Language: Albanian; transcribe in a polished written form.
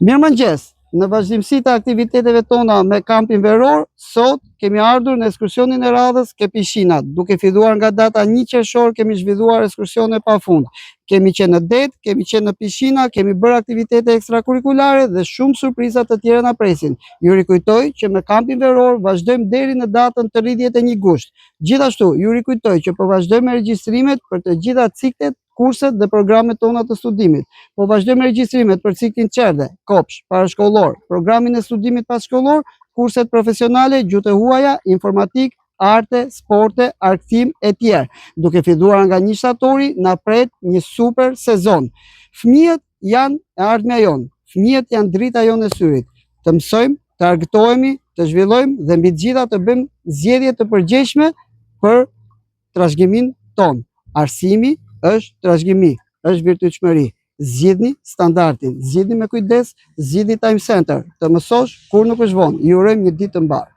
Mirëmëngjes. Në vazhdimsi të aktiviteteve tona me kampin veror, sot kemi ardhur në ekskursionin e radhës ke pishinat. Duke filluar nga data 1 qershor, kemi zhvilluar ekskursione pafund. Kemi qenë në det, kemi qenë në pishina, kemi bërë aktivitete ekstrakurrikulare dhe shumë surprizat të tjera na presin. Ju rikujtoj që me kampin veror vazhdojmë deri në datën 31 gusht. Gjithashtu, ju rikujtoj që po vazhdojmë me regjistrimet për të gjitha ciklet, kurset dhe programet tona të studimit. Po vazhdojmë regjistrimet për ciklin qerde, kopsh, parashkollor, programin e studimit passhkollor, kurset profesionale, gjuhë e huaja, informatik, arte, sporte, arkthim e tjerë. Duke filluar nga 1 shtatori, na pret një super sezon. Fëmijët janë e ardhmja jonë, fëmijët janë drita jonë e syrit. Të mësojmë, të argëtohemi, të zhvillojmë dhe mbi të gjitha të bëjmë zgjedhje të përgjegjshme për trashëgimin ton. Arsimi është trashëgimi, është virtytshmëri. Zgjidhni standardin, zgjidhni me kujdes, zgjidhni Time Center. Të mësosh kur nuk është vonë. Ju urojmë një ditë të mbarë.